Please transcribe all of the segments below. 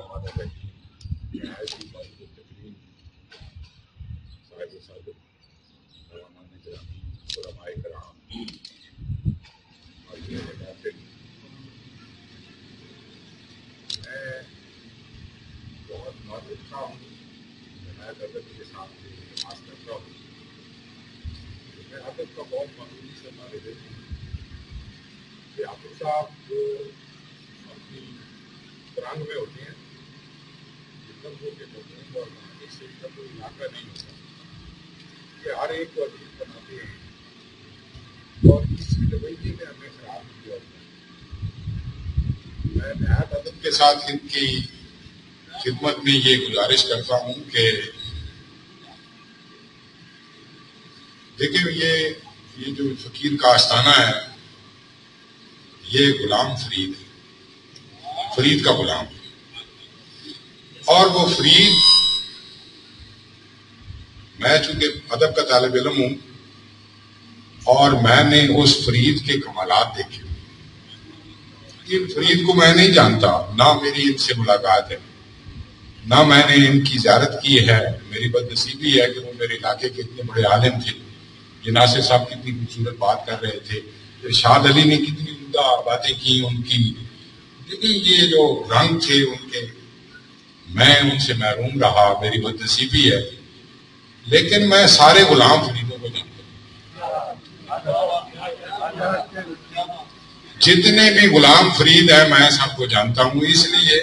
رحمٰن الرحیم نہایت ہی باعث تکریم صاحب صادق علماء گرامی علماء کرام اور یہ محافل میں بہت معذرت ہوں نہایت ادب کے ساتھ نماز کرتا ہوں. میں ادب کا بہت معمولی سے طالب علم ہوں. حافظ صاحب جو اپنی قرآن میں ہوتے ہیں لفظوں کے مضمون اور معانی سے کا کوئی علاقہ نہیں ہوتا. یہ ہر ایک کو عزیز بناتے ہیں اور اس رویے میں ہمیں خراب کیا ہوتا ہے. میں نہایت ادب کے ساتھ ان کی خدمت میں یہ گزارش کرتا ہوں کہ دیکھیں یہ جو فقیر کا آستانہ ہے یہ غلام فرید ہے, فرید کا غلام. اور وہ فرید, میں چونکہ ادب کا طالب علم ہوں اور میں نے اس فرید کے کمالات دیکھے. ان فرید کو میں نہیں جانتا, نہ میری ان سے ملاقات ہے, نہ میں نے ان کی زیارت کی ہے. میری بدنصیبی ہے کہ وہ میرے علاقے کے اتنے بڑے عالم تھے. یہ ناصر صاحب کتنی خوبصورت بات کر رہے تھے, ارشاد علی نے کتنی عمدہ باتیں کی ان کی. لیکن یہ جو رنگ تھے ان کے, میں ان سے محروم رہا, میری بدنصیبی ہے. لیکن میں سارے غلام فریدوں کو جانتا ہوں, جتنے بھی غلام فرید ہیں میں سب کو جانتا ہوں, اس لیے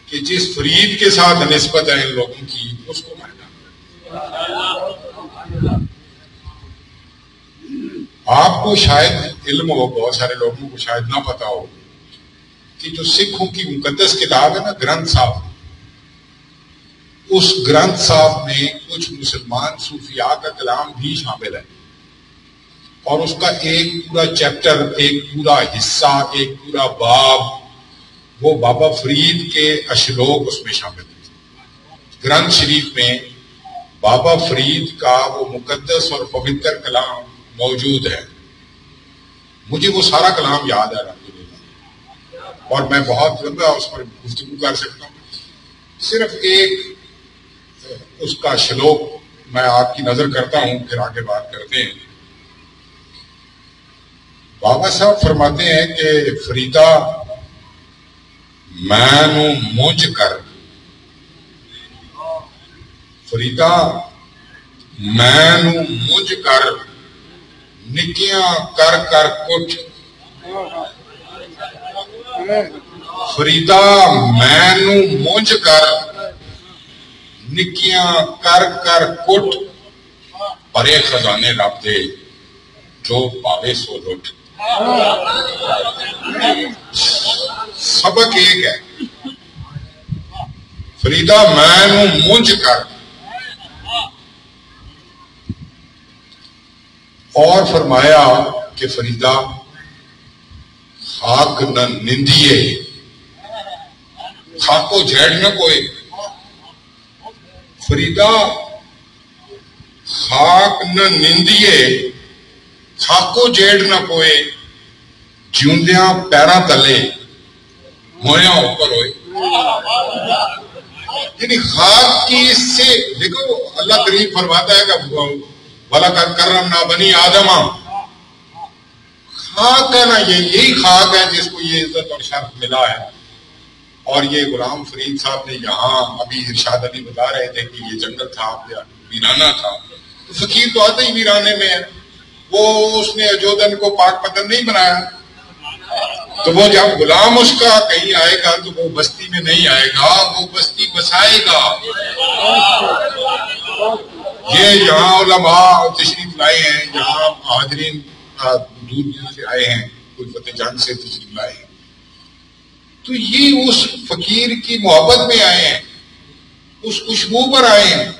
کہ جس فرید کے ساتھ نسبت ہے ان لوگوں کی اس کو میں جانتا ہوں. آپ کو شاید علم ہو, بہت سارے لوگوں کو شاید نہ پتا ہو کہ جو سکھوں کی مقدس کتاب ہے نا گرنتھ صاحب, اس گرنتھ صاحب میں کچھ مسلمان صوفیاء کا کلام بھی شامل ہے. اور اس کا ایک پورا چیپٹر, ایک پورا حصہ, ایک پورا باب وہ بابا فرید کے اشلوک اس میں شامل ہے. گرنتھ شریف میں بابا فرید کا وہ مقدس اور پوتر کلام موجود ہے. مجھے وہ سارا کلام یاد ہے الحمدللہ, اور میں بہت لمبا اس پر گفتگو کر سکتا ہوں. صرف ایک اس کا شلوک میں آپ کی نظر کرتا ہوں, پھر آگے بات کرتے ہیں. بابا صاحب فرماتے ہیں کہ فریدا مینو مونج کر, فریدا مینو مونج کر نکیاں کر کر کٹ, فریدا مینو مونج کر نکیاں کر کر کٹ, پرے خزانے رب دے جو پاوے سو لٹ. سبق ایک ہے, فریدا مینو مونج کر. اور فرمایا کہ فریدا خاک نہ نندیے, خاکو جھیڑ نہ کوئی. فریدا خاک نہ نندیے, خاکو جیڑ نہ کوئے, جیوندیاں پیراں تلے مویاں اوپر ہوئے. یعنی خاک کی اس سے دیکھو اللہ کریم فرماتا ہے کہ وَلَقَدْ كَرَّمْنَا بَنِي آدَمَ. خاک ہے نا, یہی خاک ہے جس کو یہ عزت اور شرف ملا ہے. اور یہ غلام فرید صاحب نے یہاں ابھی ارشاد علی بتا رہے تھے کہ یہ جنگل تھا, ویرانہ تھا. تو فقیر تو آتے ہی ویرانے میں ہے. وہ اس نے اجودن کو پاک پتن نہیں بنایا, تو وہ جب غلام اس کا کہیں آئے گا تو وہ بستی میں نہیں آئے گا, وہ بستی بسائے گا. یہ یہاں علماء تشریف لائے ہیں, یہاں حاضرین دور دور سے آئے ہیں, کوئی فتح جنگ سے تشریف لائے ہیں. تو یہ اس فقیر کی محبت میں آئے ہیں, اس خوشبو پر آئے ہیں.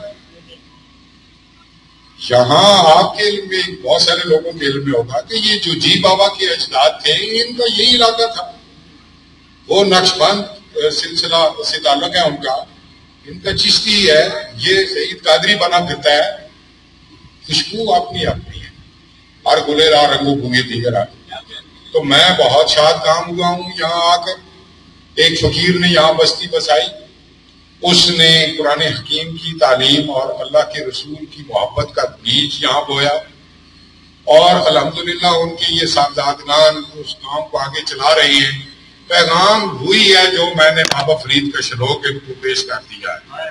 یہااں آپ کے علم میں, بہت سارے لوگوں کے علم میں ہوگا کہ یہ جو جی بابا کے اجداد تھے ان کا یہی علاقہ تھا. وہ نقش بند سلسلہ سے تعلق ہے ان کا, ان کا چشتی ہے. یہ سعید قادری بنا پھرتا ہے, خوشبو اپنی اپنی ہے, ہر گلے را رنگو بھوئے دیگر. تو میں بہت شاد کام ہوا ہوں یہاں آ کر, ایک فقیر نے یہاں بستی بسائی، اس نے قرآن حکیم کی تعلیم اور اللہ کے رسول کی محبت کا بیج یہاں بویا، اور الحمدللہ ان کے یہ صاحبزادگان اس کام کو آگے چلا رہے ہیں۔ پیغام وہی ہے جو میں نے بابا فرید کا شروع کو پیش کر دیا ہے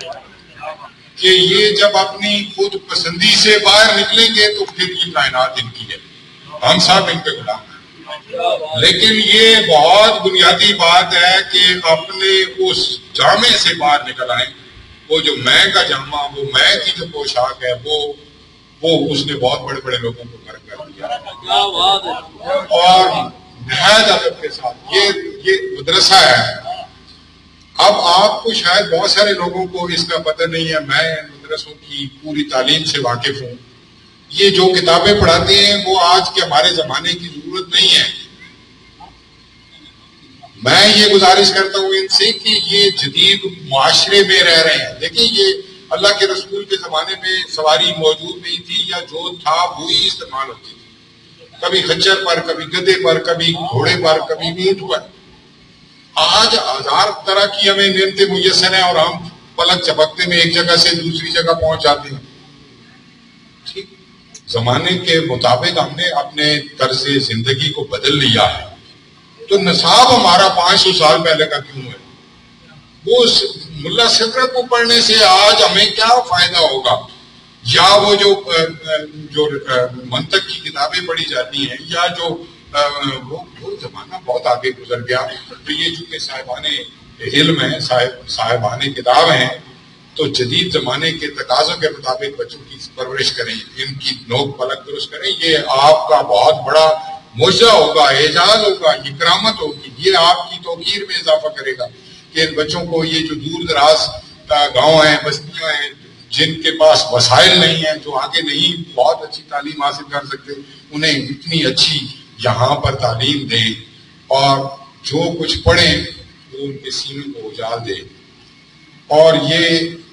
کہ یہ جب اپنی خود پسندی سے باہر نکلیں گے تو پھر یہ کائنات ان کی ہے، ہم سب ان پہ غلام ہیں۔ لیکن یہ بہت بنیادی بات ہے کہ اپنے اس جامے سے باہر نکل آئیں۔ وہ جو میں کا جامع، وہ میں کی جو پوشاک ہے، وہ اس نے بہت بڑے بڑے لوگوں کو فرق کر دیا، اور نہایت ادب کے ساتھ یہ مدرسہ ہے۔ اب آپ کو شاید بہت سارے لوگوں کو اس کا پتہ نہیں ہے، میں مدرسوں کی پوری تعلیم سے واقف ہوں۔ یہ جو کتابیں پڑھاتے ہیں وہ آج کے ہمارے زمانے کی ضرورت نہیں ہے۔ میں یہ گزارش کرتا ہوں ان سے کہ یہ جدید معاشرے میں رہ رہے ہیں۔ دیکھیں، یہ اللہ کے رسول کے زمانے میں سواری موجود نہیں تھی، یا جو تھا وہی استعمال ہوتی تھی، کبھی خچر پر، کبھی گدھے پر، کبھی گھوڑے پر، کبھی اونٹ پر۔ آج ہزار طرح کی ہمیں نعمتیں میسر ہیں اور ہم پلک جھپکتے میں ایک جگہ سے دوسری جگہ پہنچ جاتے ہیں۔ ٹھیک، زمانے کے مطابق ہم نے اپنے طرز زندگی کو بدل لیا ہے۔ تو نصاب ہمارا 500 سال پہلے کا کیوں ہے؟ وہ ملا صدرت کو پڑھنے سے آج ہمیں کیا فائدہ ہوگا؟ یا وہ جو منطق کی کتابیں پڑھی جاتی ہیں، یا جو وہ زمانہ بہت آگے گزر گیا۔ تو یہ چونکہ صاحبان علم ہیں، صاحبان کتاب ہیں، تو جدید زمانے کے تقاضوں کے مطابق بچوں کی پرورش کریں، ان کی نوک پلک درست کریں۔ یہ آپ کا بہت بڑا معجزہ ہوگا، اعجاز ہوگا، یہ کرامت ہوگی۔ یہ آپ کی توقیر میں اضافہ کرے گا کہ ان بچوں کو، یہ جو دور دراز گاؤں ہیں، بستیاں ہیں، جن کے پاس وسائل نہیں ہیں، جو آگے نہیں بہت اچھی تعلیم حاصل کر سکتے، انہیں اتنی اچھی یہاں پر تعلیم دیں، اور جو کچھ پڑھیں وہ ان کے سینوں کو اجال دے۔ اور یہ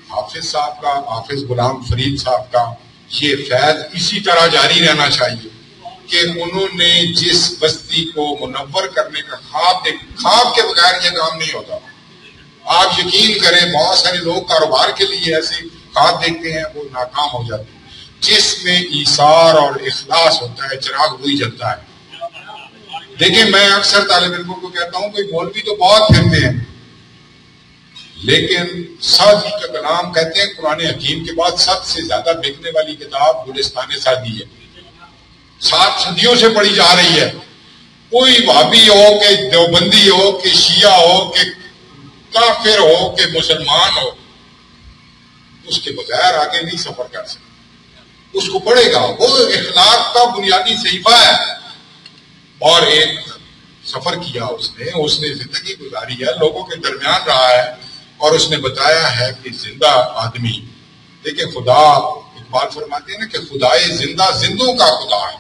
حافظ صاحب کا، حافظ غلام فرید صاحب کا یہ فیض اسی طرح جاری رہنا چاہیے کہ انہوں نے جس بستی کو منور کرنے کا خواب کے بغیر یہ کام نہیں ہوتا۔ آپ یقین کریں، بہت سارے لوگ کاروبار کے لیے ایسے خواب دیکھتے ہیں، وہ ناکام ہو جاتے ہیں۔ جس میں ایثار اور اخلاص ہوتا ہے، چراغ وہی جلتا ہے۔ دیکھیں، میں اکثر طالب علموں کو کہتا ہوں کہ مولوی تو بہت پھرتے ہیں، لیکن سعدی کا کلام کہتے ہیں قرآن حکیم کے بعد سب سے زیادہ بکنے والی کتاب گلستان سعدی ہے، 7 صدیوں سے پڑھی جا رہی ہے۔ کوئی وہابی ہو کہ دیوبندی ہو کہ شیعہ ہو کہ کافر ہو کہ مسلمان ہو، اس کے بغیر آگے نہیں سفر کر سکتا، اس کو پڑھے گا۔ وہ اخلاق کا بنیادی صحیفہ ہے، اور ایک سفر کیا اس نے زندگی گزاری ہے، لوگوں کے درمیان رہا ہے، اور اس نے بتایا ہے کہ زندہ آدمی، دیکھیں خدا، اقبال فرماتے ہیں نا کہ خدائے زندہ زندوں کا خدا ہے۔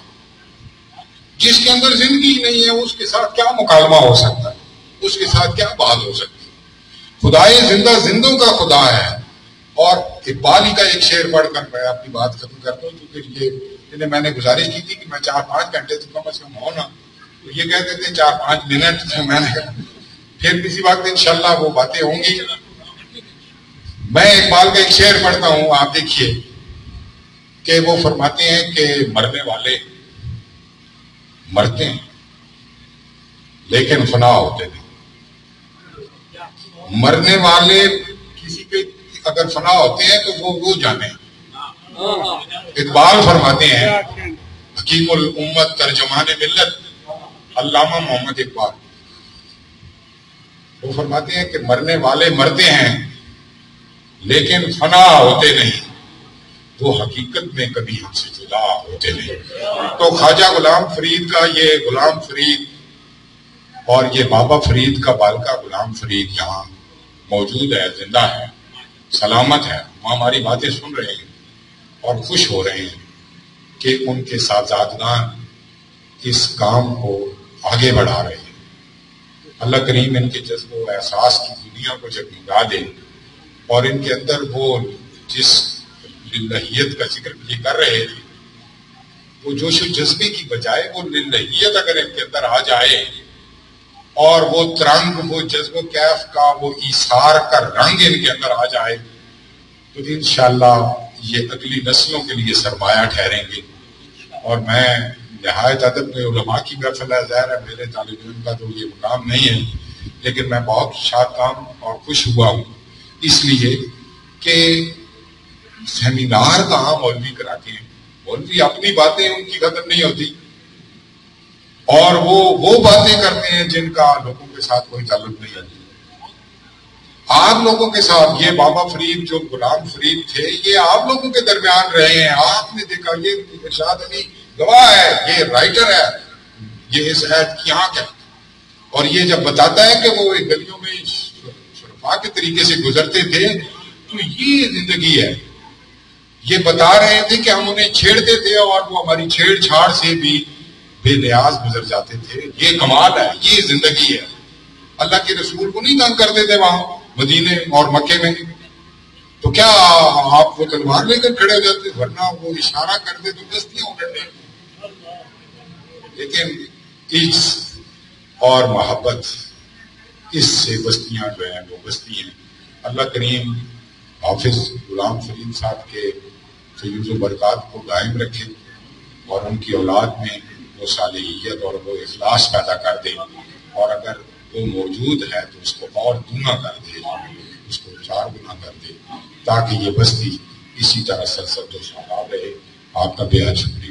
جس کے اندر زندگی نہیں ہے اس کے ساتھ کیا مکالمہ ہو سکتا ہے، اس کے ساتھ کیا بات ہو سکتی ہے؟ خدائے زندہ زندوں کا خدا ہے۔ اور اقبال ہی کا ایک شعر پڑھ کر میں اپنی بات ختم کرتا ہوں، کیونکہ میں نے گزارش کی تھی کہ میں 4-5 گھنٹے تو کم از کم ہوں نا، تو یہ کہتے تھے 4-5 منٹ، تو میں نے پھر کسی وقت انشاءاللہ وہ باتیں ہوں گی۔ میں اقبال کا ایک شعر پڑھتا ہوں، آپ دیکھیے کہ وہ فرماتے ہیں کہ مرنے والے مرتے ہیں لیکن فنا ہوتے نہیں۔ مرنے والے کسی کے اگر فنا ہوتے ہیں تو وہ جانے۔ اقبال فرماتے ہیں، حکیم الامت ترجمان ملت علامہ محمد اقبال، وہ فرماتے ہیں کہ مرنے والے مرتے ہیں لیکن فنا ہوتے نہیں، وہ حقیقت میں کبھی ہم سے جدا ہوتے نہیں۔ تو خواجہ غلام فرید کا یہ غلام فرید اور یہ بابا فرید کا بالکا غلام فرید یہاں موجود ہے، زندہ ہے، سلامت ہے، وہ ہماری باتیں سن رہے ہیں اور خوش ہو رہے ہیں کہ ان کے صاحبزادگان اس کام کو آگے بڑھا رہے ہیں۔ اللہ کریم ان کے جذب و احساس کی دنیا کو جگمگا دے، اور ان کے اندر وہ جس للہیت کا ذکر یہ کر رہے تھے، وہ جوش و جذبے کی بجائے وہ للہیت اگر ان کے اندر آ جائے اور وہ ترنگ، وہ جذب و کیف کا وہ ایثار کا رنگ ان کے اندر آ جائے تو انشاءاللہ یہ اگلی نسلوں کے لیے سرمایہ ٹھہریں گے۔ اور میں نہایت ادب میں علماء کی محفل ہے، ظاہر ہے میرے طالب علم کا تو یہ مقام نہیں ہے، لیکن میں بہت شادکام اور خوش ہوا ہوں اس لیے کہ سیمینار کہاں مولوی کراتے ہیں، مولوی اپنی باتیں ان کی ختم نہیں ہوتی اور وہ باتیں کرتے ہیں جن کا لوگوں کے ساتھ کوئی تعلق نہیں ہے۔ آپ لوگوں کے ساتھ یہ بابا فرید جو غلام فرید تھے یہ آپ لوگوں کے درمیان رہے ہیں، آپ نے دیکھا، یہ ارشاد علی گواہ ہے، یہ رائٹر ہے، یہ اس عہد کی آنکھ ہے، اور یہ جب بتاتا ہے کہ وہ گلیوں میں شرفا کے طریقے سے گزرتے تھے تو یہ زندگی ہے۔ یہ بتا رہے تھے کہ ہم انہیں چھیڑتے تھے اور وہ ہماری چھیڑ چھاڑ سے بھی بے نیاز گزر جاتے تھے، یہ کمال ہے، یہ زندگی ہے۔ اللہ کے رسول کو نہیں تنگ کرتے تھے وہاں مدینے اور مکے میں، تو کیا آپ وہ تلوار لے کر کھڑے ہو جاتے؟ ورنہ وہ اشارہ کرتے تو بستیاں اٹھتے۔ لیکن عز اور محبت اس سے بستیاں جو ہیں وہ بستی ہیں۔ اللہ کریم حافظ غلام فرید صاحب کے فیوز و برکات کو قائم رکھے اور ان کی اولاد میں وہ صالحیت اور وہ اخلاص پیدا کر دے، اور اگر وہ موجود ہے تو اس کو اور دونا کر دے، اس کو 4 گنا کر دے، تاکہ یہ بستی اسی طرح سرسبز و شاداب رہے۔ آپ کا بے حد شکریہ۔